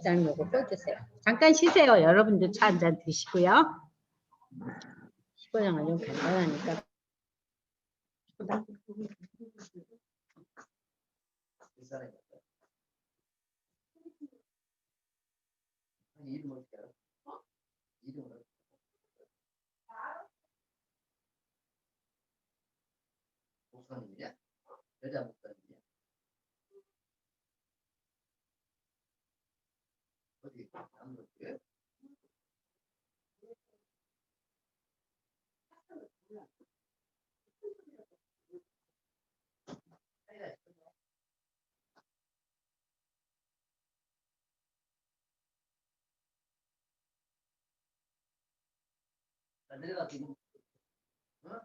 20장 요거 써주세요. 잠깐 쉬세요. 여러분들 차 한잔 드시고요. 15장은 좀 간단하니까. 목사님이야? 여자 목사님이야? 어디 안 볼게요? 내가 지금 어?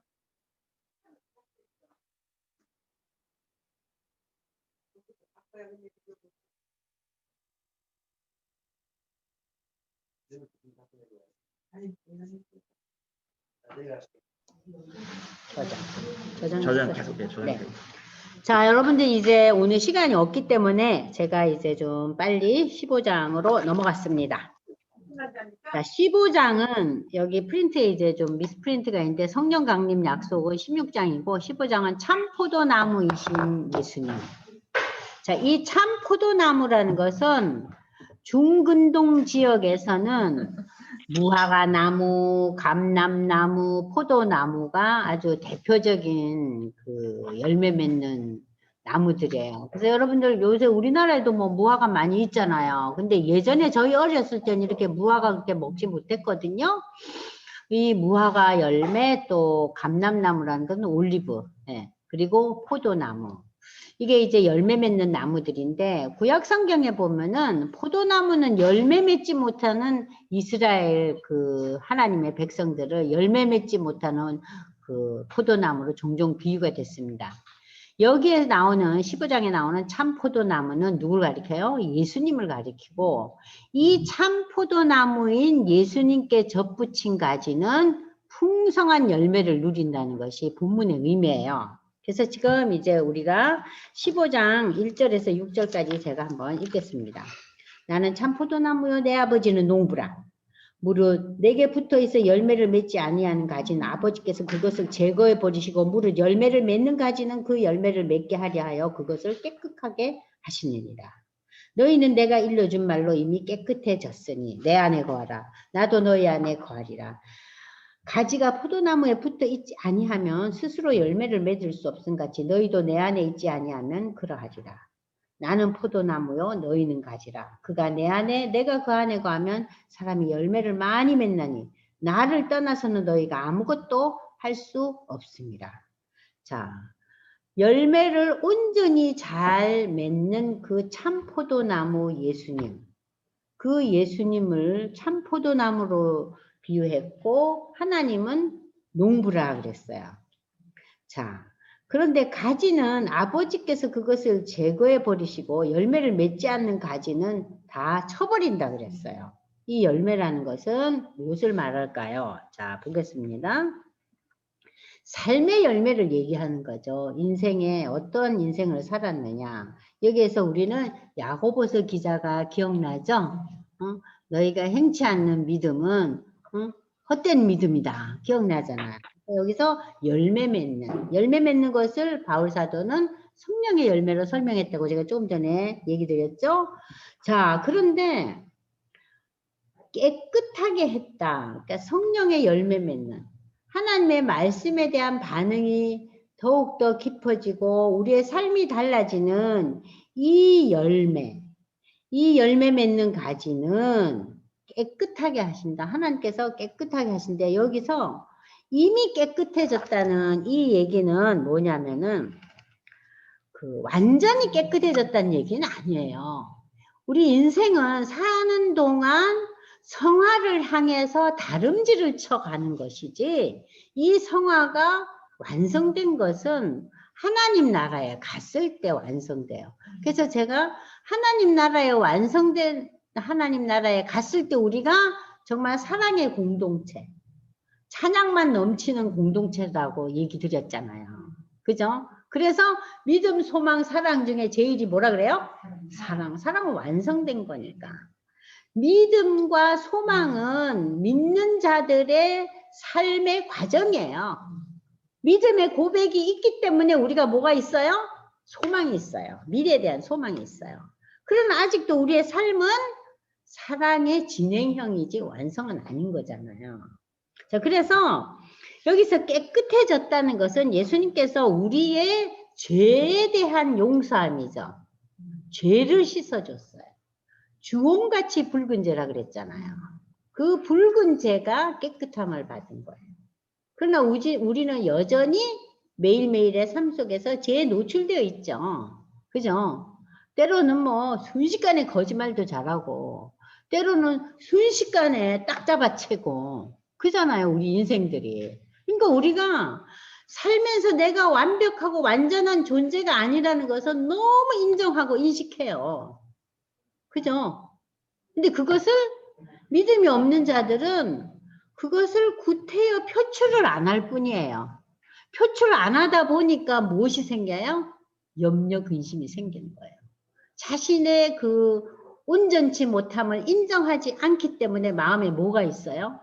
저장 계속해. 네. 자, 여러분들 이제 오늘 시간이 없기 때문에 제가 이제 좀 빨리 15장으로 넘어갔습니다. 자, 15장은 여기 프린트에 이제 좀 미스프린트가 있는데 성령 강림 약속은 16장이고 15장은 참 포도나무이신 예수님. 자, 이 참 포도나무라는 것은 중근동 지역에서는 무화과나무, 감람나무, 포도나무가 아주 대표적인 그 열매 맺는 나무들이에요. 그래서 여러분들 요새 우리나라에도 뭐 무화과 많이 있잖아요. 근데 예전에 저희 어렸을 때는 이렇게 무화과 그렇게 먹지 못했거든요. 이 무화과 열매 또 감람나무라는 건 올리브, 예. 그리고 포도나무. 이게 이제 열매 맺는 나무들인데 구약 성경에 보면은 포도나무는 열매 맺지 못하는 이스라엘 그 하나님의 백성들을 열매 맺지 못하는 그 포도나무로 종종 비유가 됐습니다. 여기에 나오는 15장에 나오는 참 포도나무는 누굴 가리켜요? 예수님을 가리키고 이 참 포도나무인 예수님께 접붙인 가지는 풍성한 열매를 누린다는 것이 본문의 의미예요. 그래서 지금 이제 우리가 15장 1절에서 6절까지 제가 한번 읽겠습니다. 나는 참 포도나무요 내 아버지는 농부라. 무릇 내게 붙어있어 열매를 맺지 아니하는 가지는 아버지께서 그것을 제거해 버리시고 무릇 열매를 맺는 가지는 그 열매를 맺게 하려 하여 그것을 깨끗하게 하시느니라. 너희는 내가 일러준 말로 이미 깨끗해졌으니 내 안에 거하라. 나도 너희 안에 거하리라. 가지가 포도나무에 붙어 있지 아니하면 스스로 열매를 맺을 수 없음같이 너희도 내 안에 있지 아니하면 그러하리라. 나는 포도나무요 너희는 가지라. 그가 내 안에 내가 그 안에 거하면 사람이 열매를 많이 맺나니 나를 떠나서는 너희가 아무것도 할 수 없습니다. 자, 열매를 온전히 잘 맺는 그 참 포도나무 예수님. 그 예수님을 참 포도나무로 비유했고 하나님은 농부라 그랬어요. 자, 그런데 가지는 아버지께서 그것을 제거해 버리시고 열매를 맺지 않는 가지는 다 쳐버린다 그랬어요. 이 열매라는 것은 무엇을 말할까요? 자, 보겠습니다. 삶의 열매를 얘기하는 거죠. 인생에 어떤 인생을 살았느냐. 여기에서 우리는 야고보서 기자가 기억나죠? 너희가 행치 않는 믿음은 헛된 믿음이다. 기억나잖아요. 여기서 열매 맺는 것을 바울 사도는 성령의 열매로 설명했다고 제가 조금 전에 얘기 드렸죠. 자, 그런데 깨끗하게 했다. 그러니까 성령의 열매 맺는 하나님의 말씀에 대한 반응이 더욱더 깊어지고 우리의 삶이 달라지는 이 열매 맺는 가지는 깨끗하게 하신다. 하나님께서 깨끗하게 하신데 여기서 이미 깨끗해졌다는 이 얘기는 뭐냐면은 그 완전히 깨끗해졌다는 얘기는 아니에요. 우리 인생은 사는 동안 성화를 향해서 다름질을 쳐가는 것이지 이 성화가 완성된 것은 하나님 나라에 갔을 때 완성돼요. 그래서 제가 하나님 나라에 하나님 나라에 갔을 때 우리가 정말 사랑의 공동체, 찬양만 넘치는 공동체라고 얘기 드렸잖아요. 그죠? 그래서 믿음, 소망, 사랑 중에 제일이 뭐라 그래요? 사랑. 사랑은 완성된 거니까. 믿음과 소망은 믿는 자들의 삶의 과정이에요. 믿음의 고백이 있기 때문에 우리가 뭐가 있어요? 소망이 있어요. 미래에 대한 소망이 있어요. 그러나 아직도 우리의 삶은 사랑의 진행형이지 완성은 아닌 거잖아요. 자, 그래서 여기서 깨끗해졌다는 것은 예수님께서 우리의 죄에 대한 용서함이죠. 죄를 씻어줬어요. 주홍같이 붉은 죄라 그랬잖아요. 그 붉은 죄가 깨끗함을 받은 거예요. 그러나 우리는 여전히 매일매일의 삶 속에서 죄에 노출되어 있죠. 그죠? 때로는 뭐 순식간에 거짓말도 잘하고 때로는 순식간에 딱 잡아채고 그잖아요. 우리 인생들이. 그러니까 우리가 살면서 내가 완벽하고 완전한 존재가 아니라는 것은 너무 인정하고 인식해요. 그죠? 근데 그것을 믿음이 없는 자들은 그것을 구태여 표출을 안 할 뿐이에요. 표출 안 하다 보니까 무엇이 생겨요? 염려, 근심이 생기는 거예요. 자신의 그 온전치 못함을 인정하지 않기 때문에 마음에 뭐가 있어요?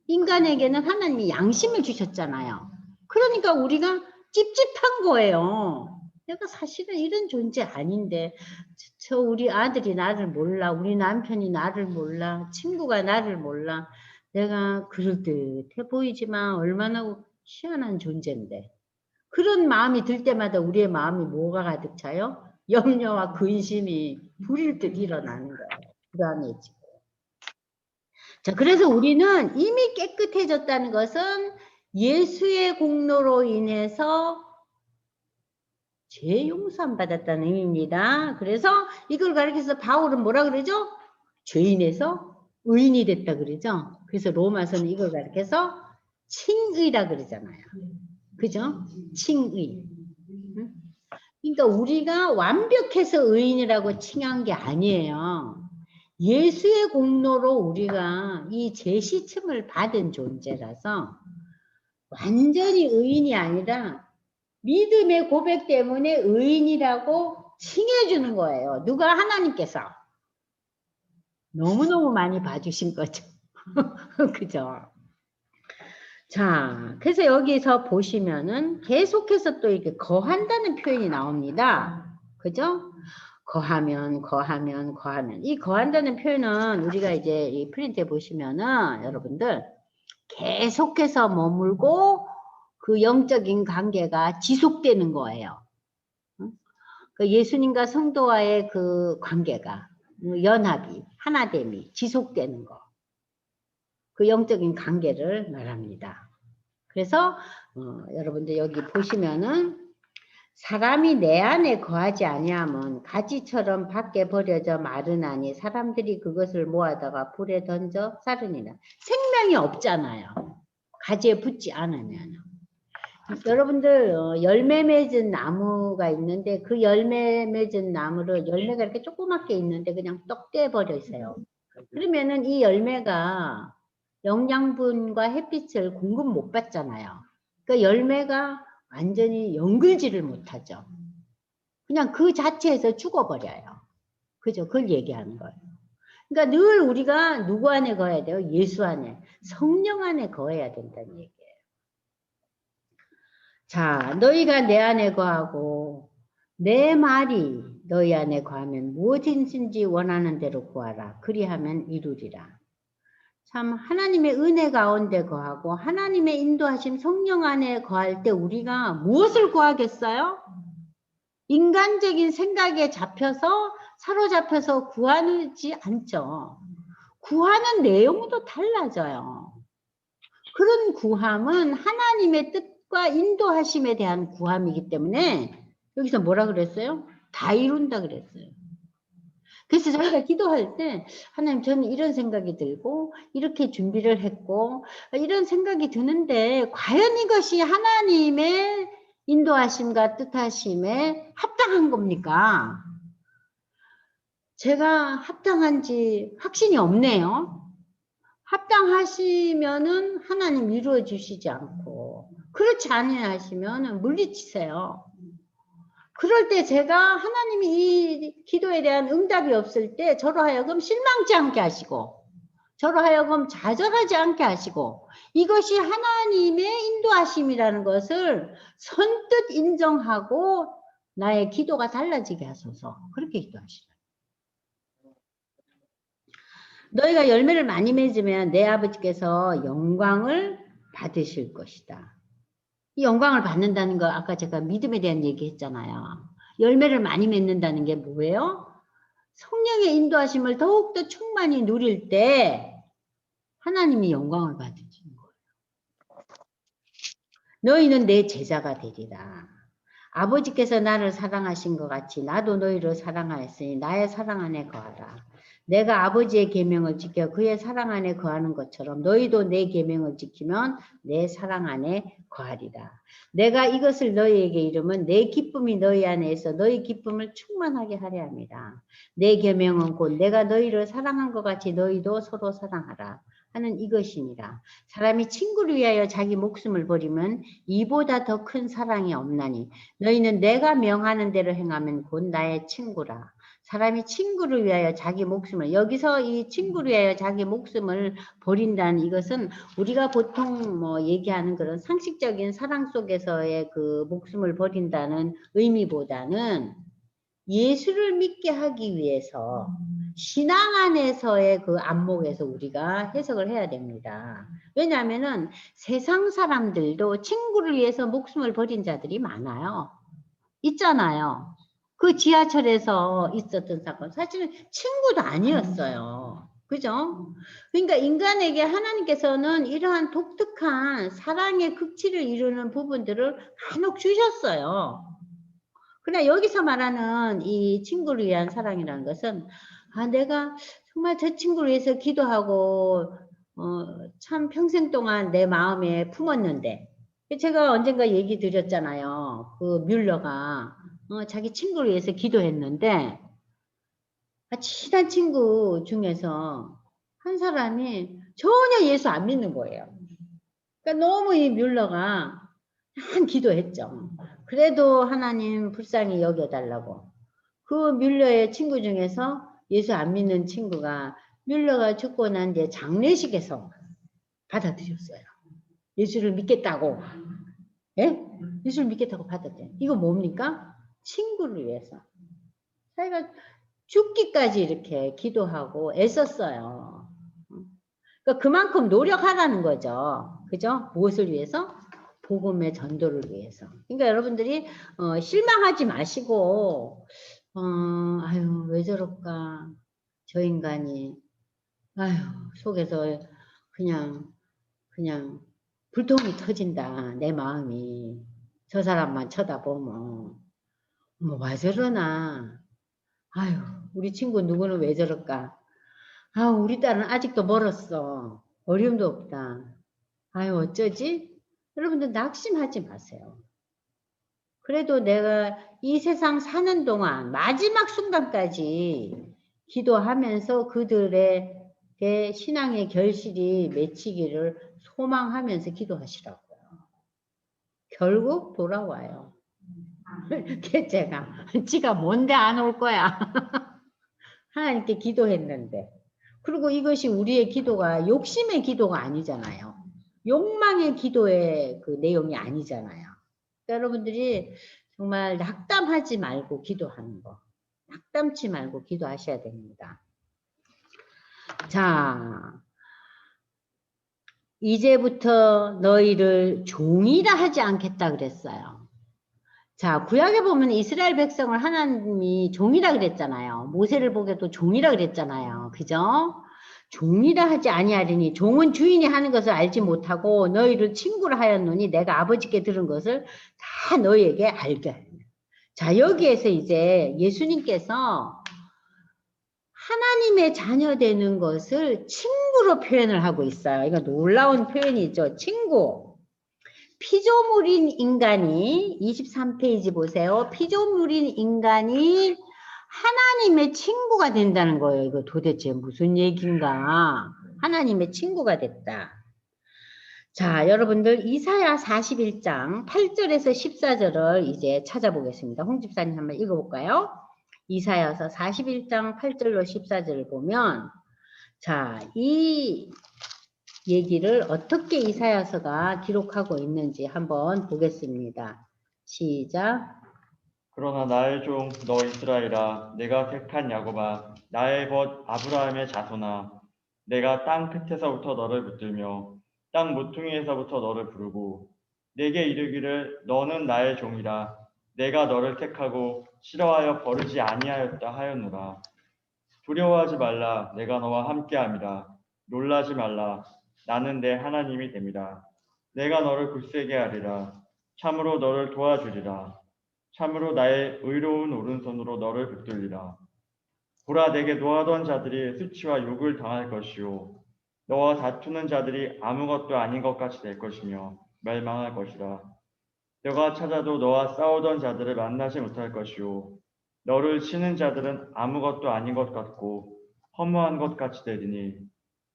인간에게는 하나님이 양심을 주셨잖아요. 그러니까 우리가 찝찝한 거예요. 내가 사실은 이런 존재 아닌데 저 우리 아들이 나를 몰라, 우리 남편이 나를 몰라, 친구가 나를 몰라. 내가 그럴듯해 보이지만 얼마나 희한한 존재인데. 그런 마음이 들 때마다 우리의 마음이 뭐가 가득 차요? 염려와 근심이 불일 듯 일어나는 거예요. 불안해지고. 자, 그래서 우리는 이미 깨끗해졌다는 것은 예수의 공로로 인해서 죄 용서함 받았다는 의미입니다. 그래서 이걸 가르쳐서 바울은 뭐라 그러죠? 죄인에서 의인이 됐다 그러죠. 그래서 로마서는 이걸 가르쳐서 칭의라 그러잖아요. 그죠? 칭의. 그러니까 우리가 완벽해서 의인이라고 칭한 게 아니에요. 예수의 공로로 우리가 이 죄시침을 받은 존재라서 완전히 의인이 아니라 믿음의 고백 때문에 의인이라고 칭해주는 거예요. 누가? 하나님께서. 너무너무 많이 봐주신 거죠. 그죠? 자, 그래서 여기서 보시면은 계속해서 또 이렇게 거한다는 표현이 나옵니다. 그죠? 거하면. 이 거한다는 표현은 우리가 이제 이 프린트에 보시면은 여러분들 계속해서 머물고 그 영적인 관계가 지속되는 거예요. 그 예수님과 성도와의 그 관계가, 연합이, 하나됨이 지속되는 거. 그 영적인 관계를 말합니다. 그래서 여러분들 여기 보시면은 사람이 내 안에 거하지 아니하면 가지처럼 밖에 버려져 마르나니 사람들이 그것을 모아다가 불에 던져 사르니라. 생명이 없잖아요. 가지에 붙지 않으면. 여러분들 열매 맺은 나무가 있는데 그 열매 맺은 나무를 열매가 이렇게 조그맣게 있는데 그냥 떡 떼버려 있어요. 그러면은 이 열매가 영양분과 햇빛을 공급 못 받잖아요. 그러니까 열매가 완전히 연글지를 못하죠. 그냥 그 자체에서 죽어버려요. 그죠? 그걸 얘기하는 거예요. 그러니까 늘 우리가 누구 안에 거해야 돼요? 예수 안에, 성령 안에 거해야 된다는 얘기예요. 자, 너희가 내 안에 거하고 내 말이 너희 안에 거하면 무엇이든지 원하는 대로 구하라. 그리하면 이루리라. 참 하나님의 은혜 가운데 거하고 하나님의 인도하심 성령 안에 거할 때 우리가 무엇을 구하겠어요? 인간적인 생각에 잡혀서 사로잡혀서 구하지 않죠. 구하는 내용도 달라져요. 그런 구함은 하나님의 뜻과 인도하심에 대한 구함이기 때문에 여기서 뭐라 그랬어요? 다 이룬다 그랬어요. 그래서 저희가 기도할 때 하나님 저는 이런 생각이 들고 이렇게 준비를 했고 이런 생각이 드는데 과연 이것이 하나님의 인도하심과 뜻하심에 합당한 겁니까? 제가 합당한지 확신이 없네요. 합당하시면은 하나님 이루어 주시지 않고 그렇지 않으시면은 물리치세요. 그럴 때 제가 하나님이 이 기도에 대한 응답이 없을 때 저로 하여금 실망치 않게 하시고 저로 하여금 좌절하지 않게 하시고 이것이 하나님의 인도하심이라는 것을 선뜻 인정하고 나의 기도가 달라지게 하소서. 그렇게 기도하시라. 너희가 열매를 많이 맺으면 내 아버지께서 영광을 받으실 것이다. 이 영광을 받는다는 거 아까 제가 믿음에 대한 얘기 했잖아요. 열매를 많이 맺는다는 게 뭐예요? 성령의 인도하심을 더욱더 충만히 누릴 때 하나님이 영광을 받으시는 거예요. 너희는 내 제자가 되리라. 아버지께서 나를 사랑하신 것 같이 나도 너희를 사랑하였으니 나의 사랑 안에 거하라. 내가 아버지의 계명을 지켜 그의 사랑 안에 거하는 것처럼 너희도 내 계명을 지키면 내 사랑 안에 거하리라. 내가 이것을 너희에게 이르면 내 기쁨이 너희 안에 있어 너희 기쁨을 충만하게 하려 합니다. 내 계명은 곧 내가 너희를 사랑한 것 같이 너희도 서로 사랑하라 하는 이것이니라. 사람이 친구를 위하여 자기 목숨을 버리면 이보다 더 큰 사랑이 없나니 너희는 내가 명하는 대로 행하면 곧 나의 친구라. 사람이 친구를 위하여 자기 목숨을, 여기서 이 친구를 위하여 자기 목숨을 버린다는 이것은 우리가 보통 뭐 얘기하는 그런 상식적인 사랑 속에서의 그 목숨을 버린다는 의미보다는 예수를 믿게 하기 위해서 신앙 안에서의 그 안목에서 우리가 해석을 해야 됩니다. 왜냐하면은 세상 사람들도 친구를 위해서 목숨을 버린 자들이 많아요. 있잖아요. 그 지하철에서 있었던 사건 사실은 친구도 아니었어요. 그죠? 그러니까 인간에게 하나님께서는 이러한 독특한 사랑의 극치를 이루는 부분들을 간혹 주셨어요. 그러나 여기서 말하는 이 친구를 위한 사랑이라는 것은 내가 정말 저 친구를 위해서 기도하고 참 평생 동안 내 마음에 품었는데 제가 언젠가 얘기 드렸잖아요. 그 뮬러가 자기 친구를 위해서 기도했는데 친한 친구 중에서 한 사람이 전혀 예수 안 믿는 거예요. 그러니까 너무 이 뮬러가 한 기도했죠. 그래도 하나님 불쌍히 여겨달라고. 그 뮬러의 친구 중에서 예수 안 믿는 친구가 뮬러가 죽고 난 뒤에 장례식에서 받아들였어요. 예수를 믿겠다고. 예? 예수를 믿겠다고 받았대요. 이거 뭡니까? 친구를 위해서. 자기가 죽기까지 이렇게 기도하고 애썼어요. 그러니까 그만큼 노력하라는 거죠. 그죠? 무엇을 위해서? 복음의 전도를 위해서. 그러니까 여러분들이 실망하지 마시고 아유 왜 저럴까 저 인간이 아유 속에서 그냥 불통이 터진다 내 마음이 저 사람만 쳐다보면 뭐 왜 저러나 아유 우리 친구 누구는 왜 저럴까 아 우리 딸은 아직도 멀었어 어려움도 없다 아유 어쩌지 여러분들 낙심하지 마세요. 그래도 내가 이 세상 사는 동안 마지막 순간까지 기도하면서 그들의 신앙의 결실이 맺히기를 소망하면서 기도하시라고요. 결국 돌아와요. 제가 지가 뭔데 안 올 거야. 하나님께 기도했는데. 그리고 이것이 우리의 기도가 욕심의 기도가 아니잖아요. 욕망의 기도의 그 내용이 아니잖아요. 여러분들이 정말 낙담하지 말고 기도하는 거. 낙담치 말고 기도하셔야 됩니다. 자, 이제부터 너희를 종이라 하지 않겠다 그랬어요. 자, 구약에 보면 이스라엘 백성을 하나님이 종이라 그랬잖아요. 모세를 보게도 종이라 그랬잖아요. 그죠? 종이라 하지 아니하리니 종은 주인이 하는 것을 알지 못하고 너희를 친구로 하였노니 내가 아버지께 들은 것을 다 너희에게 알게 하리라. 자, 여기에서 이제 예수님께서 하나님의 자녀 되는 것을 친구로 표현을 하고 있어요. 이거 놀라운 표현이죠. 친구. 피조물인 인간이 23페이지 보세요. 피조물인 인간이 하나님의 친구가 된다는 거예요. 이거 도대체 무슨 얘기인가? 하나님의 친구가 됐다. 자, 여러분들 이사야 41장 8절에서 14절을 이제 찾아보겠습니다. 홍 집사님 한번 읽어볼까요? 이사야서 41장 8절로 14절을 보면 자, 이 얘기를 어떻게 이사야서가 기록하고 있는지 한번 보겠습니다. 시작. 그러나 나의 종 너 이스라엘아, 내가 택한 야곱아, 나의 벗 아브라함의 자손아, 내가 땅 끝에서부터 너를 붙들며 땅 모퉁이에서부터 너를 부르고 내게 이르기를 너는 나의 종이라, 내가 너를 택하고 싫어하여 버리지 아니하였다 하였노라. 두려워하지 말라, 내가 너와 함께함이라. 놀라지 말라, 나는 내 하나님이 됨이라. 내가 너를 굳세게 하리라. 참으로 너를 도와주리라. 참으로 나의 의로운 오른손으로 너를 붙들리라. 보라, 내게 노하던 자들이 수치와 욕을 당할 것이요 너와 다투는 자들이 아무것도 아닌 것 같이 될 것이며 멸망할 것이라. 너가 찾아도 너와 싸우던 자들을 만나지 못할 것이요 너를 치는 자들은 아무것도 아닌 것 같고 허무한 것 같이 되리니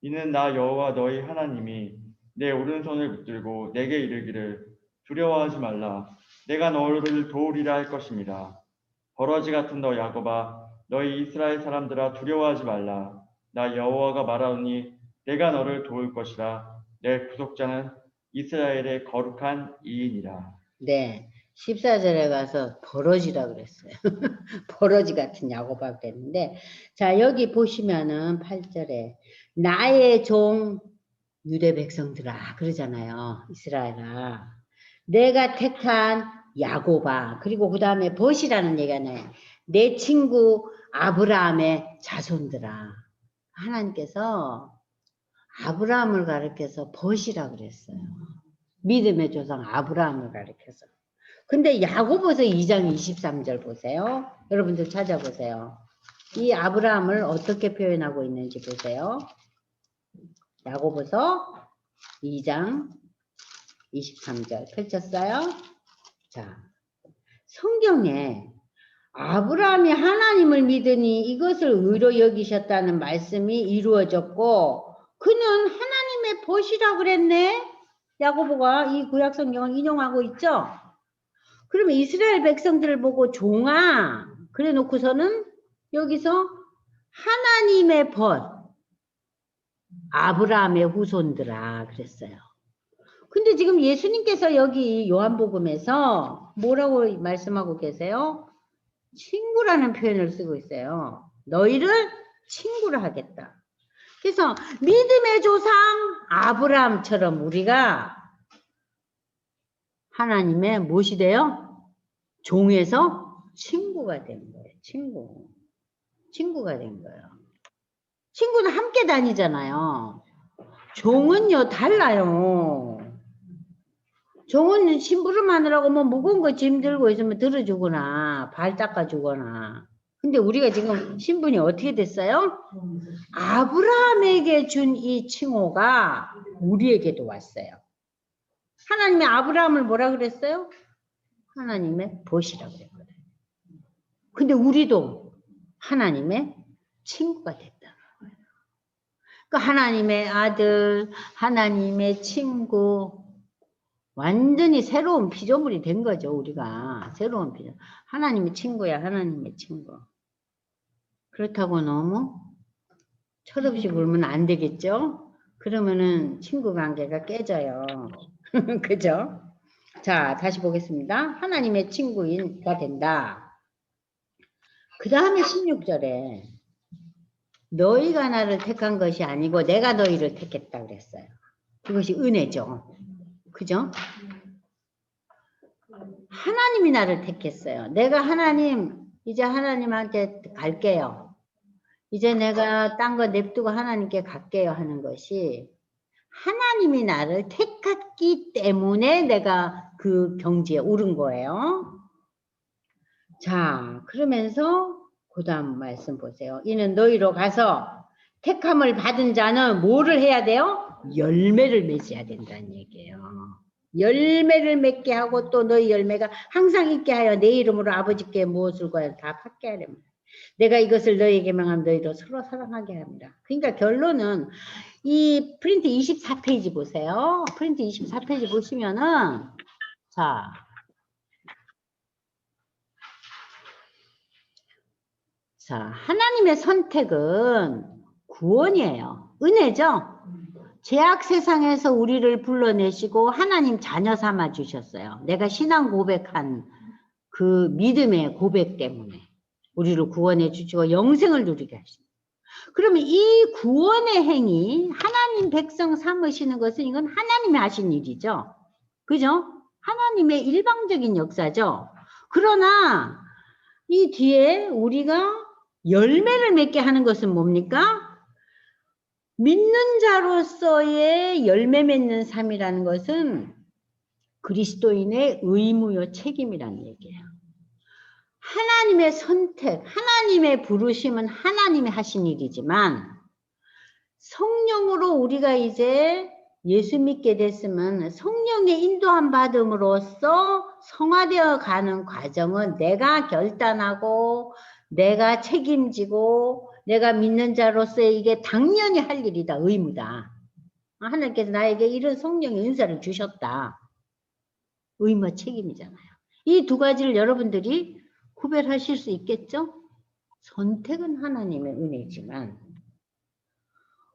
이는 나 여호와 너희 하나님이 내 오른손을 붙들고 내게 이르기를 두려워하지 말라, 내가 너를 도우리라 할 것입니다. 버러지 같은 너 야곱아, 너희 이스라엘 사람들아, 두려워하지 말라. 나 여호와가 말하오니 내가 너를 도울 것이라. 내 구속자는 이스라엘의 거룩한 이인이라. 네. 14절에 가서 버러지라 그랬어요. 버러지 같은 야곱아 그랬는데, 자, 여기 보시면은 8절에 나의 종 유대 백성들아 그러잖아요. 이스라엘아. 내가 택한 야곱아. 그리고 그 다음에 벗이라는 얘기가 나요. 내 친구 아브라함의 자손들아. 하나님께서 아브라함을 가리켜서 벗이라 그랬어요. 믿음의 조상 아브라함을 가리켜서. 근데 야고보서 2장 23절 보세요. 여러분들 찾아보세요. 이 아브라함을 어떻게 표현하고 있는지 보세요. 야고보서 2장 23절 펼쳤어요. 자, 성경에 아브라함이 하나님을 믿으니 이것을 의로 여기셨다는 말씀이 이루어졌고 그는 하나님의 벗이라 그랬네. 야고보가 이 구약 성경을 인용하고 있죠. 그러면 이스라엘 백성들을 보고 종아 그래 놓고서는 여기서 하나님의 벗 아브라함의 후손들아 그랬어요. 근데 지금 예수님께서 여기 요한복음에서 뭐라고 말씀하고 계세요? 친구라는 표현을 쓰고 있어요. 너희를 친구로 하겠다. 그래서 믿음의 조상 아브라함처럼 우리가 하나님의 무엇이 돼요? 종에서 친구가 된 거예요. 친구가 된 거예요. 친구는 함께 다니잖아요. 종은요 달라요. 종은 심부름하느라고 뭐 무거운 거 짐 들고 있으면 들어주거나 발 닦아주거나. 근데 우리가 지금 신분이 어떻게 됐어요? 아브라함에게 준 이 칭호가 우리에게도 왔어요. 하나님이 아브라함을 뭐라 그랬어요? 하나님의 벗이라고 그랬거든요. 근데 우리도 하나님의 친구가 됐다는 거예요. 그러니까 하나님의 아들, 하나님의 친구, 완전히 새로운 피조물이 된 거죠, 우리가. 새로운 피조물. 하나님의 친구야, 하나님의 친구. 그렇다고 너무 철없이 굴면 안 되겠죠? 그러면은 친구 관계가 깨져요. 그죠? 자, 다시 보겠습니다. 하나님의 친구가 된다. 그 다음에 16절에 너희가 나를 택한 것이 아니고 내가 너희를 택했다 그랬어요. 그것이 은혜죠. 그죠? 하나님이 나를 택했어요. 내가 이제 하나님한테 갈게요. 이제 내가 딴 거 냅두고 하나님께 갈게요 하는 것이 하나님이 나를 택했기 때문에 내가 그 경지에 오른 거예요. 자, 그러면서 그 다음 말씀 보세요. 이는 너희로 가서 택함을 받은 자는 뭐를 해야 돼요? 열매를 맺어야 된다는 얘기예요. 열매를 맺게 하고 또 너희 열매가 항상 있게 하여 내 이름으로 아버지께 무엇을 구하여 다 받게 하렵니다. 내가 이것을 너희에게 명하면 너희도 서로 사랑하게 합니다. 그러니까 결론은 이 프린트 24페이지 보세요. 프린트 24페이지 보시면은, 자, 하나님의 선택은 구원이에요. 은혜죠? 죄악 세상에서 우리를 불러내시고 하나님 자녀 삼아 주셨어요. 내가 신앙 고백한 그 믿음의 고백 때문에 우리를 구원해 주시고 영생을 누리게 하십니다. 그러면 이 구원의 행위, 하나님 백성 삼으시는 것은 이건 하나님이 하신 일이죠. 그죠? 하나님의 일방적인 역사죠. 그러나 이 뒤에 우리가 열매를 맺게 하는 것은 뭡니까? 믿는 자로서의 열매 맺는 삶이라는 것은 그리스도인의 의무요 책임이라는 얘기예요. 하나님의 선택, 하나님의 부르심은 하나님이 하신 일이지만 성령으로 우리가 이제 예수 믿게 됐으면 성령의 인도함 받음으로써 성화되어 가는 과정은 내가 결단하고 내가 책임지고 내가 믿는 자로서의 이게 당연히 할 일이다. 의무다. 하나님께서 나에게 이런 성령의 은사를 주셨다. 의무와 책임이잖아요. 이 두 가지를 여러분들이 구별하실 수 있겠죠? 선택은 하나님의 은혜지만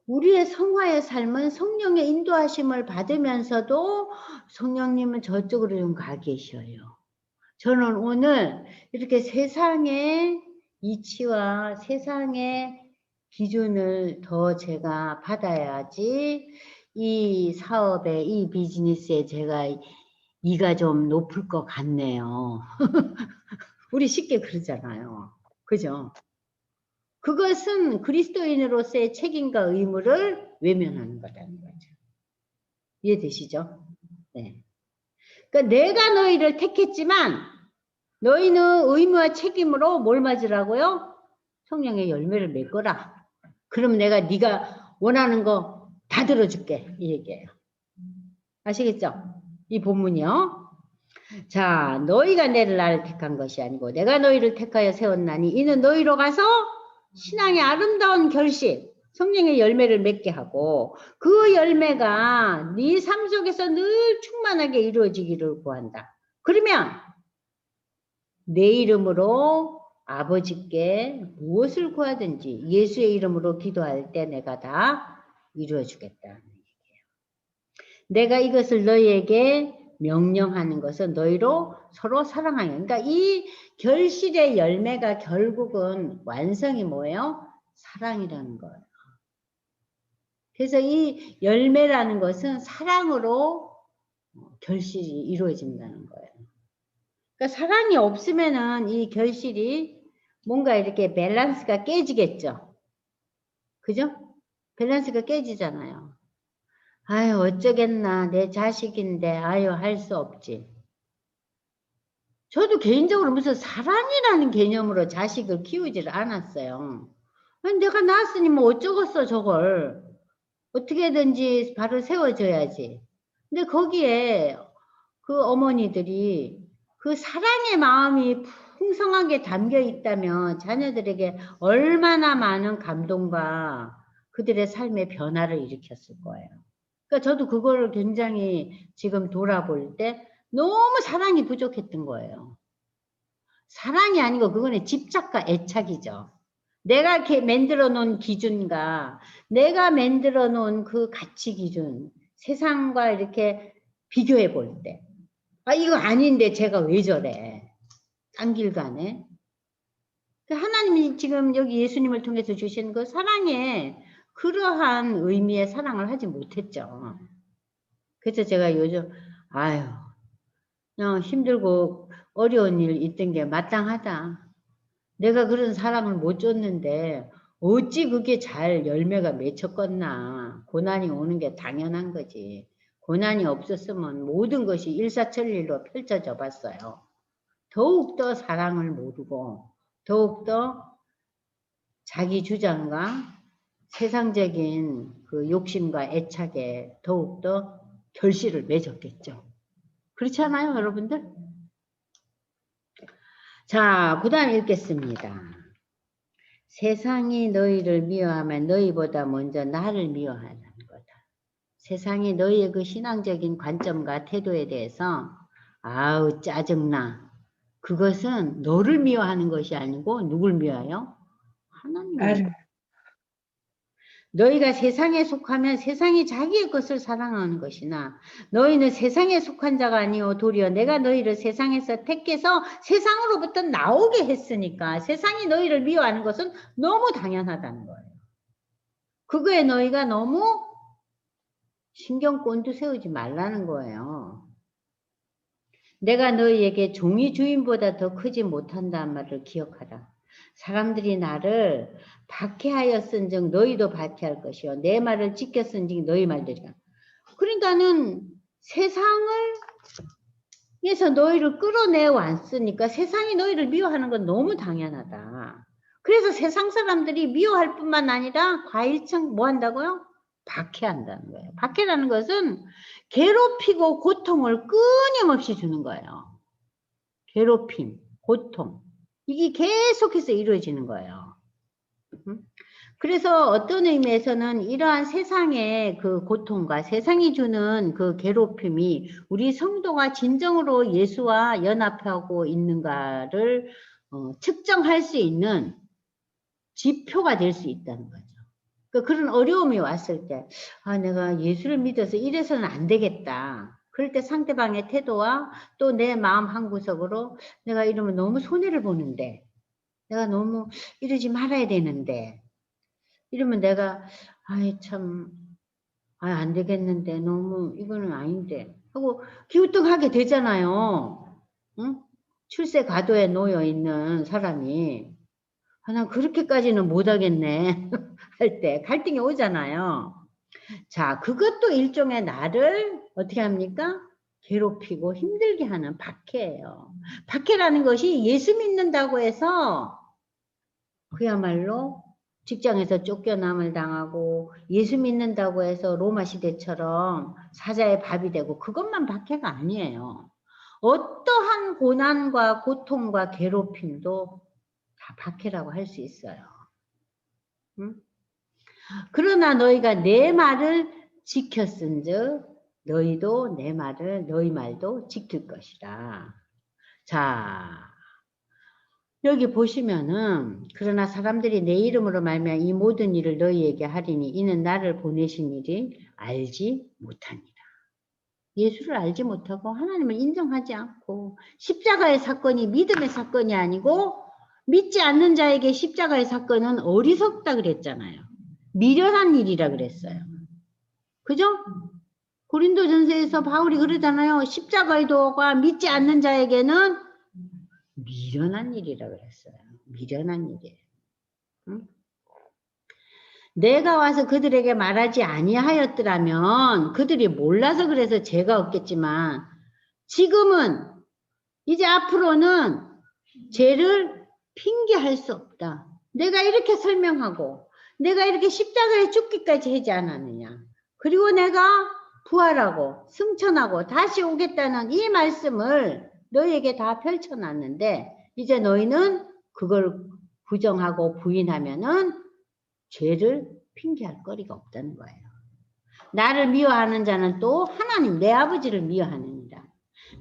우리의 성화의 삶은 성령의 인도하심을 받으면서도 성령님은 저쪽으로 좀 가 계셔요. 저는 오늘 이렇게 세상의 이치와 세상의 기준을 더 제가 받아야지 이 사업에, 이 비즈니스에 제가 이가 좀 높을 것 같네요. 우리 쉽게 그러잖아요. 그죠? 그것은 그리스도인으로서의 책임과 의무를 외면하는 거라는 거죠. 이해되시죠? 네. 그러니까 내가 너희를 택했지만 너희는 의무와 책임으로 뭘 맞으라고요? 성령의 열매를 맺거라. 그럼 내가 네가 원하는 거 다 들어줄게. 이 얘기예요. 아시겠죠? 이 본문이요. 자, 너희가 나를 택한 것이 아니고 내가 너희를 택하여 세웠나니 이는 너희로 가서 신앙의 아름다운 결실, 성령의 열매를 맺게 하고 그 열매가 네 삶 속에서 늘 충만하게 이루어지기를 구한다. 그러면 내 이름으로 아버지께 무엇을 구하든지 예수의 이름으로 기도할 때 내가 다 이루어주겠다는 얘기예요. 내가 이것을 너희에게 명령하는 것은 너희로 서로 사랑하여. 그러니까 이 결실의 열매가 결국은 완성이 뭐예요? 사랑이라는 거예요. 그래서 이 열매라는 것은 사랑으로 결실이 이루어진다는 거예요. 그러니까 사랑이 없으면은 이 결실이 뭔가 이렇게 밸런스가 깨지겠죠. 그죠? 밸런스가 깨지잖아요. 아유, 어쩌겠나. 내 자식인데, 아유, 할 수 없지. 저도 개인적으로 무슨 사랑이라는 개념으로 자식을 키우지를 않았어요. 아니, 내가 낳았으니 뭐 어쩌겠어, 저걸. 어떻게든지 바로 세워줘야지. 근데 거기에 그 어머니들이 그 사랑의 마음이 풍성하게 담겨 있다면 자녀들에게 얼마나 많은 감동과 그들의 삶의 변화를 일으켰을 거예요. 그러니까 저도 그거를 굉장히 지금 돌아볼 때 너무 사랑이 부족했던 거예요. 사랑이 아니고 그거는 집착과 애착이죠. 내가 만들어 놓은 기준과 내가 만들어 놓은 그 가치 기준, 세상과 이렇게 비교해 볼 때, 아, 이거 아닌데 제가 왜 저래? 딴 길 가네. 하나님이 지금 여기 예수님을 통해서 주신 그 사랑에 그러한 의미의 사랑을 하지 못했죠. 그래서 제가 요즘, 아유, 그냥 힘들고 어려운 일 있던 게 마땅하다. 내가 그런 사랑을 못 줬는데 어찌 그게 잘 열매가 맺혔겠나. 고난이 오는 게 당연한 거지. 고난이 없었으면 모든 것이 일사천리로 펼쳐져 봤어요. 더욱더 사랑을 모르고 더욱더 자기 주장과 세상적인 그 욕심과 애착에 더욱더 결실을 맺었겠죠. 그렇지 않아요, 여러분들? 자, 그 다음 읽겠습니다. 세상이 너희를 미워하면 너희보다 먼저 나를 미워하라. 세상에 너희의 그 신앙적인 관점과 태도에 대해서 아우 짜증나. 그것은 너를 미워하는 것이 아니고 누굴 미워해요? 하나님을. 나를. 너희가 세상에 속하면 세상이 자기의 것을 사랑하는 것이나 너희는 세상에 속한 자가 아니요 도리어 내가 너희를 세상에서 택해서 세상으로부터 나오게 했으니까 세상이 너희를 미워하는 것은 너무 당연하다는 거예요. 그거에 너희가 너무 신경 꼰두 세우지 말라는 거예요. 내가 너희에게 종이 주인보다 더 크지 못한다는 말을 기억하라. 사람들이 나를 박해하였은즉 너희도 박해할 것이요 내 말을 지켰은즉 너희 말들이라. 그러니까는 세상을 에서 너희를 끌어내 왔으니까 세상이 너희를 미워하는 건 너무 당연하다. 그래서 세상 사람들이 미워할 뿐만 아니라 과일청 뭐 한다고요? 박해한다는 거예요. 박해라는 것은 괴롭히고 고통을 끊임없이 주는 거예요. 괴롭힘, 고통. 이게 계속해서 이루어지는 거예요. 그래서 어떤 의미에서는 이러한 세상의 그 고통과 세상이 주는 그 괴롭힘이 우리 성도가 진정으로 예수와 연합하고 있는가를 측정할 수 있는 지표가 될 수 있다는 거죠. 그러니까 그런 어려움이 왔을 때, 아, 내가 예수를 믿어서 이래서는 안 되겠다. 그럴 때 상대방의 태도와 또 내 마음 한구석으로 내가 이러면 너무 손해를 보는데, 내가 너무 이러지 말아야 되는데, 이러면 내가, 아이, 참, 안 되겠는데, 너무, 이거는 아닌데, 하고 기우뚱하게 되잖아요. 응? 출세 과도에 놓여 있는 사람이. 난 그렇게까지는 못하겠네. 할 때 갈등이 오잖아요. 자, 그것도 일종의 나를 어떻게 합니까? 괴롭히고 힘들게 하는 박해예요. 박해라는 것이 예수 믿는다고 해서 그야말로 직장에서 쫓겨남을 당하고 예수 믿는다고 해서 로마 시대처럼 사자의 밥이 되고 그것만 박해가 아니에요. 어떠한 고난과 고통과 괴롭힘도 다 박해라고 할 수 있어요. 응? 그러나 너희가 내 말을 지켰은즉 너희도 내 말을 너희 말도 지킬 것이라. 자, 여기 보시면은 그러나 사람들이 내 이름으로 말미암아 이 모든 일을 너희에게 하리니 이는 나를 보내신 일이 알지 못하니라. 예수를 알지 못하고 하나님을 인정하지 않고 십자가의 사건이 믿음의 사건이 아니고 믿지 않는 자에게 십자가의 사건은 어리석다 그랬잖아요. 미련한 일이라 그랬어요. 그죠? 고린도전서에서 바울이 그러잖아요. 십자가의 도가 믿지 않는 자에게는 미련한 일이라 그랬어요. 미련한 일이에요. 응? 내가 와서 그들에게 말하지 아니하였더라면 그들이 몰라서 그래서 죄가 없겠지만 지금은 이제 앞으로는 죄를 핑계할 수 없다. 내가 이렇게 설명하고 내가 이렇게 십자가에 죽기까지 하지 않았느냐. 그리고 내가 부활하고 승천하고 다시 오겠다는 이 말씀을 너희에게 다 펼쳐놨는데 이제 너희는 그걸 부정하고 부인하면은 죄를 핑계할 거리가 없다는 거예요. 나를 미워하는 자는 또 하나님 내 아버지를 미워하느니라.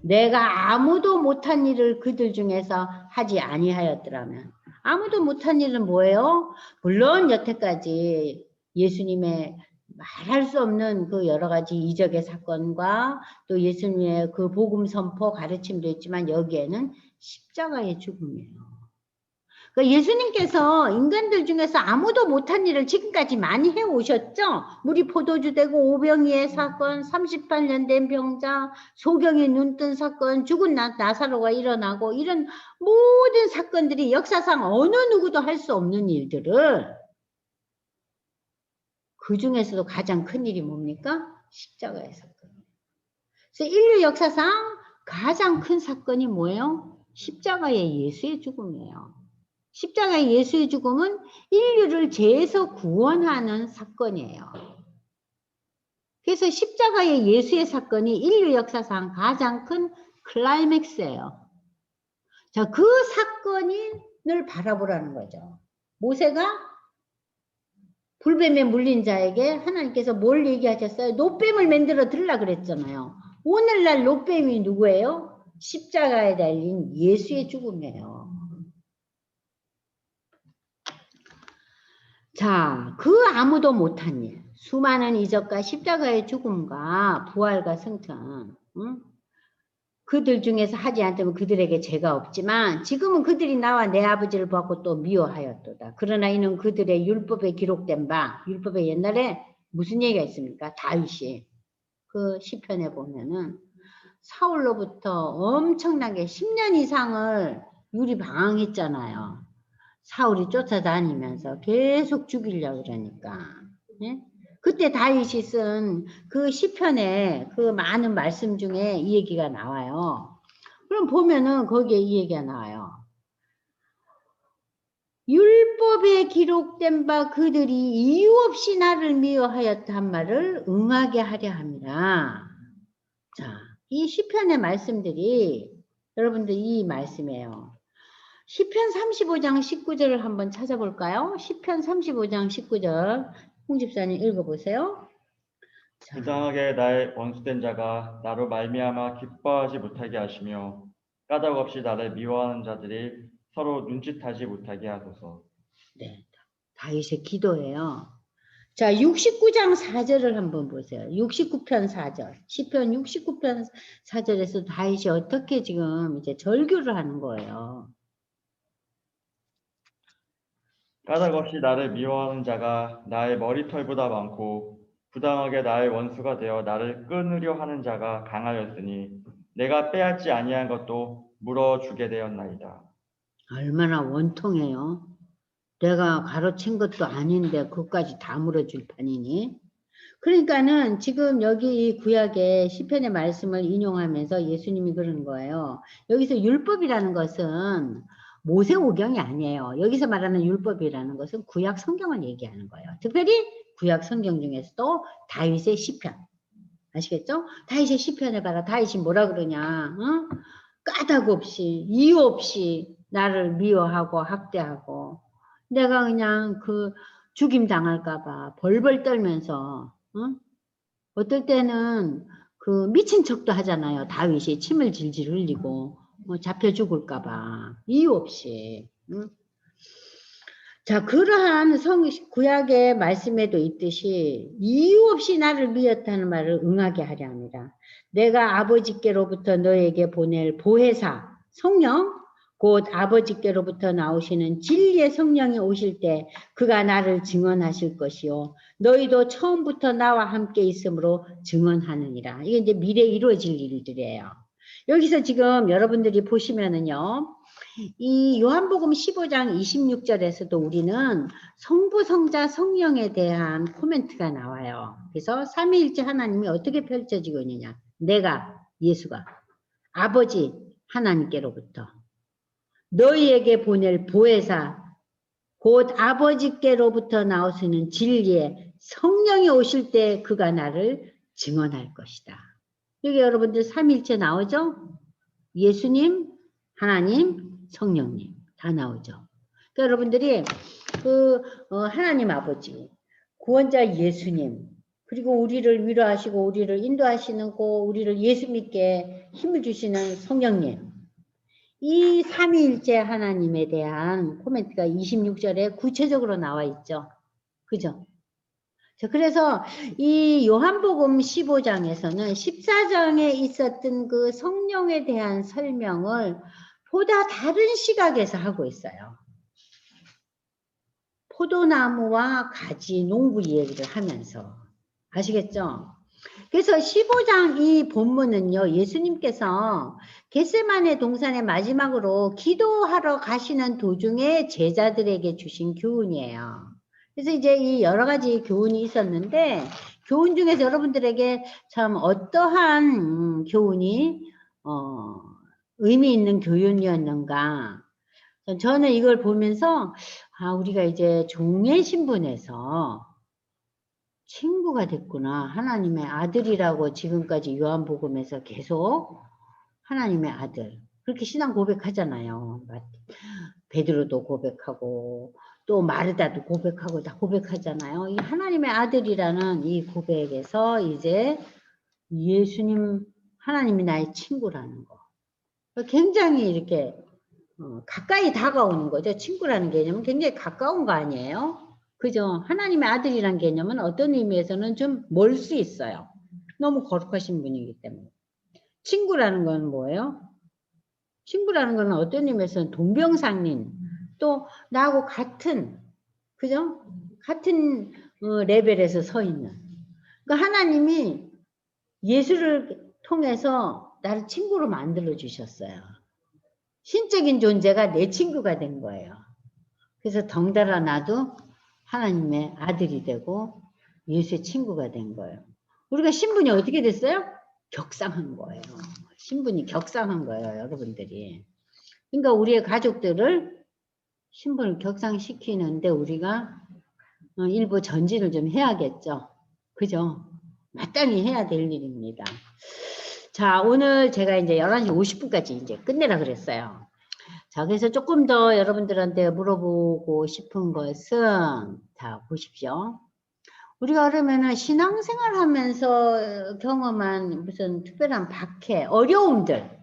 내가 아무도 못한 일을 그들 중에서 하지 아니하였더라면 아무도 못한 일은 뭐예요? 물론 여태까지 예수님의 말할 수 없는 그 여러 가지 이적의 사건과 또 예수님의 그 복음 선포 가르침도 있지만 여기에는 십자가의 죽음이에요. 그러니까 예수님께서 인간들 중에서 아무도 못한 일을 지금까지 많이 해오셨죠? 물이 포도주 되고 오병이의 사건, 38년 된 병자, 소경이 눈 뜬 사건, 죽은 나사로가 일어나고 이런 모든 사건들이 역사상 어느 누구도 할 수 없는 일들을 그 중에서도 가장 큰 일이 뭡니까? 십자가의 사건. 그래서 인류 역사상 가장 큰 사건이 뭐예요? 십자가의 예수의 죽음이에요. 십자가의 예수의 죽음은 인류를 죄에서 구원하는 사건이에요. 그래서 십자가의 예수의 사건이 인류 역사상 가장 큰 클라이맥스예요. 자, 그 사건을 바라보라는 거죠. 모세가 불뱀에 물린 자에게 하나님께서 뭘 얘기하셨어요? 노뱀을 만들어 드리라 그랬잖아요. 오늘날 노뱀이 누구예요? 십자가에 달린 예수의 죽음이에요. 자, 그 아무도 못한 일, 수많은 이적과 십자가의 죽음과 부활과 승천, 응? 그들 중에서 하지 않으면 그들에게 죄가 없지만 지금은 그들이 나와 내 아버지를 보았고 또 미워하였도다. 그러나 이는 그들의 율법에 기록된 바, 율법에 옛날에 무슨 얘기가 있습니까? 다윗이 그 시편에 보면은 사울로부터 엄청나게 10년 이상을 유리방황했잖아요. 사울이 쫓아다니면서 계속 죽이려고 그러니까. 예? 그때 다윗이 쓴 그 시편에 그 많은 말씀 중에 이 얘기가 나와요. 그럼 보면은 거기에 이 얘기가 나와요. 율법에 기록된 바 그들이 이유 없이 나를 미워하였다 한 말을 응하게 하려 함이라. 자, 이 시편의 말씀들이 여러분들 이 말씀이에요. 시편 35장 19절을 한번 찾아볼까요? 시편 35장 19절 홍 집사님 읽어보세요. 자, 부당하게 나의 원수된 자가 나로 말미암아 기뻐하지 못하게 하시며 까닭 없이 나를 미워하는 자들이 서로 눈짓하지 못하게 하소서. 네, 다윗의 기도예요. 자, 69장 4절을 한번 보세요. 69편 4절. 시편 69편 4절에서 다윗이 어떻게 지금 이제 절규를 하는 거예요. 까닭 없이 나를 미워하는 자가 나의 머리털보다 많고 부당하게 나의 원수가 되어 나를 끊으려 하는 자가 강하였으니 내가 빼앗지 아니한 것도 물어주게 되었나이다. 얼마나 원통해요. 내가 가로챈 것도 아닌데 그것까지 다 물어줄 판이니. 그러니까는 지금 여기 이 구약의 시편의 말씀을 인용하면서 예수님이 그러는 거예요. 여기서 율법이라는 것은 모세오경이 아니에요. 여기서 말하는 율법이라는 것은 구약 성경을 얘기하는 거예요. 특별히 구약 성경 중에서도 다윗의 시편. 아시겠죠? 다윗의 시편을 봐라. 다윗이 뭐라 그러냐. 어? 까닭 없이 이유 없이 나를 미워하고 학대하고 내가 그냥 그 죽임 당할까봐 벌벌 떨면서 어떨 때는 그 미친 척도 하잖아요. 다윗이 침을 질질 흘리고 잡혀 죽을까봐 이유 없이. 자, 그러한 구약의 말씀에도 있듯이 이유 없이 나를 미웠다는 말을 응하게 하려 합니다. 내가 아버지께로부터 너에게 보낼 보혜사 성령 곧 아버지께로부터 나오시는 진리의 성령이 오실 때 그가 나를 증언하실 것이요 너희도 처음부터 나와 함께 있으므로 증언하느니라. 이게 이제 미래에 이루어질 일들이에요. 여기서 지금 여러분들이 보시면은요. 이 요한복음 15장 26절에서도 우리는 성부, 성자, 성령에 대한 코멘트가 나와요. 그래서 삼위일체 하나님이 어떻게 펼쳐지고 있느냐. 내가, 예수가 아버지 하나님께로부터 너희에게 보낼 보혜사 곧 아버지께로부터 나오시는 진리의 성령이 오실 때 그가 나를 증언할 것이다. 여기 여러분들 삼위일체 나오죠? 예수님, 하나님, 성령님 다 나오죠. 그러니까 여러분들이 하나님 아버지, 구원자 예수님, 그리고 우리를 위로하시고 우리를 인도하시는 우리를 예수 믿게 힘을 주시는 성령님, 이 삼위일체 하나님에 대한 코멘트가 26절에 구체적으로 나와 있죠. 그죠? 자, 그래서 이 요한복음 15장에서는 14장에 있었던 그 성령에 대한 설명을 보다 다른 시각에서 하고 있어요. 포도나무와 가지 농부 얘기를 하면서. 아시겠죠? 그래서 15장 이 본문은요, 예수님께서 겟세마네 동산의 마지막으로 기도하러 가시는 도중에 제자들에게 주신 교훈이에요. 그래서 이제 이 여러 가지 교훈이 있었는데, 교훈 중에서 여러분들에게 참 어떠한 교훈이, 의미 있는 교훈이었는가. 저는 이걸 보면서, 우리가 이제 종의 신분에서 친구가 됐구나. 하나님의 아들이라고 지금까지 요한복음에서 계속 하나님의 아들. 그렇게 신앙 고백하잖아요. 베드로도 고백하고 또 마르다도 고백하고 다 고백하잖아요. 이 하나님의 아들이라는 이 고백에서 이제 예수님, 하나님이 나의 친구라는 거. 굉장히 이렇게 가까이 다가오는 거죠. 친구라는 개념은 굉장히 가까운 거 아니에요? 그죠? 하나님의 아들이라는 개념은 어떤 의미에서는 좀 멀 수 있어요. 너무 거룩하신 분이기 때문에. 친구라는 건 뭐예요? 친구라는 건 어떤 의미에서는 동병상린, 또 나하고 같은, 그죠? 같은 레벨에서 서 있는. 그러니까 하나님이 예수를 통해서 나를 친구로 만들어 주셨어요. 신적인 존재가 내 친구가 된 거예요. 그래서 덩달아 나도 하나님의 아들이 되고 예수의 친구가 된 거예요. 우리가 신분이 어떻게 됐어요? 격상한 거예요. 신분이 격상한 거예요, 여러분들이. 그러니까 우리의 가족들을 신분을 격상시키는데 우리가 일부 전진을 좀 해야겠죠. 그죠? 마땅히 해야 될 일입니다. 자, 오늘 제가 이제 11시 50분까지 이제 끝내라 그랬어요. 자, 그래서 조금 더 여러분들한테 물어보고 싶은 것은, 자, 보십시오. 우리가 그러면은 신앙생활 하면서 경험한 무슨 특별한 박해, 어려움들,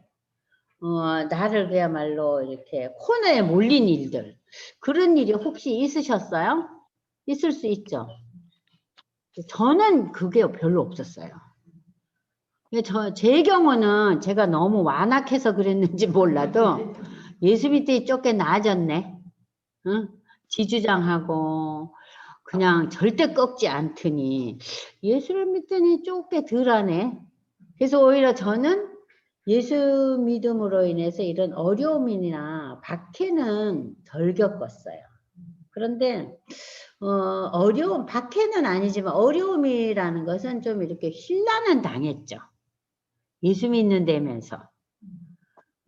나를 그야말로 이렇게 코너에 몰린 일들, 그런 일이 혹시 있으셨어요? 있을 수 있죠. 저는 그게 별로 없었어요. 제 경우는 제가 너무 완악해서 그랬는지 몰라도 예수 믿더니 쫓겨 나아졌네. 응? 지주장하고 그냥 절대 꺾지 않더니 예수를 믿더니 쫓겨 덜하네. 그래서 오히려 저는 예수 믿음으로 인해서 이런 어려움이나 박해는 덜 겪었어요. 그런데 어려움, 박해는 아니지만 어려움이라는 것은 좀 이렇게 힐난은 당했죠. 예수 믿는 데면서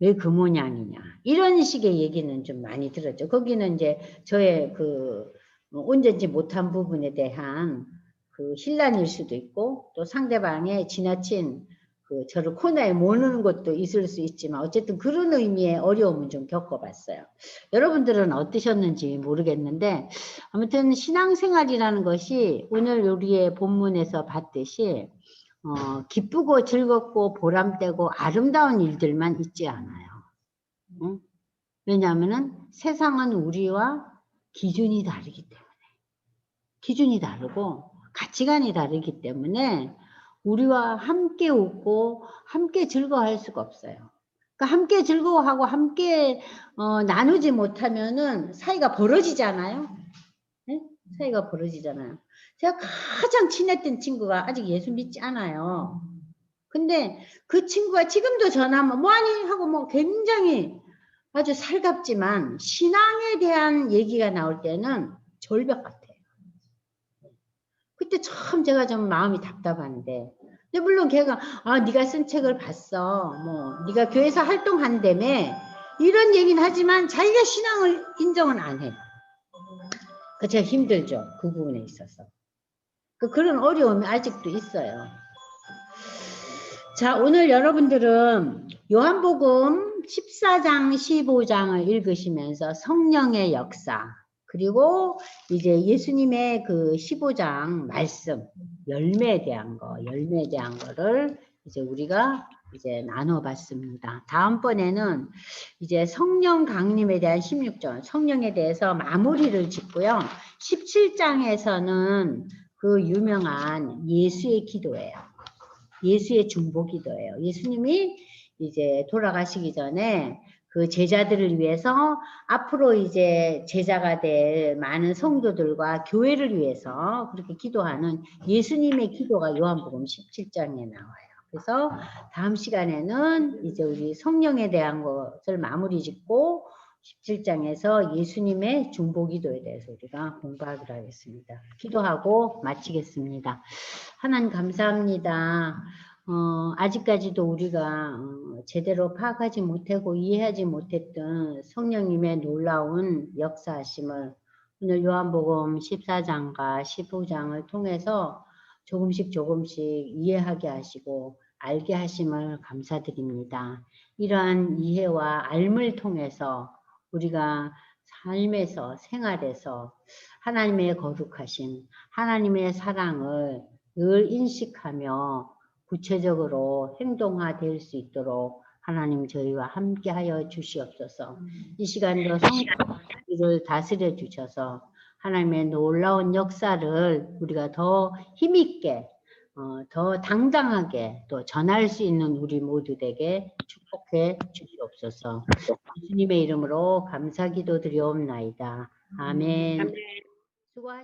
왜 그 모양이냐 이런 식의 얘기는 좀 많이 들었죠. 거기는 이제 저의 그 온전치 못한 부분에 대한 그 힐난일 수도 있고 또 상대방의 지나친 그 저를 코너에 모는 것도 있을 수 있지만 어쨌든 그런 의미의 어려움은 좀 겪어봤어요. 여러분들은 어떠셨는지 모르겠는데 아무튼 신앙생활이라는 것이 오늘 우리의 본문에서 봤듯이 기쁘고 즐겁고 보람되고 아름다운 일들만 있지 않아요. 응? 왜냐하면은 세상은 우리와 기준이 다르기 때문에 기준이 다르고 가치관이 다르기 때문에 우리와 함께 웃고 함께 즐거워할 수가 없어요. 그러니까 함께 즐거워하고 함께 나누지 못하면은 사이가 벌어지잖아요. 네? 사이가 벌어지잖아요. 제가 가장 친했던 친구가 아직 예수 믿지 않아요. 근데 그 친구가 지금도 전화하면 뭐하니? 하고 뭐 굉장히 아주 살갑지만 신앙에 대한 얘기가 나올 때는 절벽 같아요. 그때 참 제가 좀 마음이 답답한데 근데 물론 걔가 네가 쓴 책을 봤어. 뭐 네가 교회에서 활동한다며 이런 얘기는 하지만 자기가 신앙을 인정은 안 해요. 그 제가 힘들죠. 그 부분에 있어서. 그런 어려움이 아직도 있어요. 자, 오늘 여러분들은 요한복음 14장, 15장을 읽으시면서 성령의 역사, 그리고 이제 예수님의 그 15장 말씀, 열매에 대한 거를 이제 우리가 이제 나눠봤습니다. 다음번에는 이제 성령 강림에 대한 16절, 성령에 대해서 마무리를 짓고요. 17장에서는 그 유명한 예수의 기도예요. 예수의 중보기도예요. 예수님이 이제 돌아가시기 전에 그 제자들을 위해서 앞으로 이제 제자가 될 많은 성도들과 교회를 위해서 그렇게 기도하는 예수님의 기도가 요한복음 17장에 나와요. 그래서 다음 시간에는 이제 우리 성령에 대한 것을 마무리 짓고 17장에서 예수님의 중보기도에 대해서 우리가 공부하기로 하겠습니다. 기도하고 마치겠습니다. 하나님 감사합니다. 아직까지도 우리가 제대로 파악하지 못하고 이해하지 못했던 성령님의 놀라운 역사하심을 오늘 요한복음 14장과 15장을 통해서 조금씩 이해하게 하시고 알게 하심을 감사드립니다. 이러한 이해와 알을 통해서 우리가 삶에서 생활에서 하나님의 거룩하신 하나님의 사랑을 늘 인식하며 구체적으로 행동화될 수 있도록 하나님 저희와 함께하여 주시옵소서. 이 시간도 성도를 다스려 주셔서 하나님의 놀라운 역사를 우리가 더 힘있게 더 당당하게 또 전할 수 있는 우리 모두에게 축복해 주시옵소서. 예수님의 이름으로 감사기도 드리옵나이다. 아멘. 수고하셨습니다.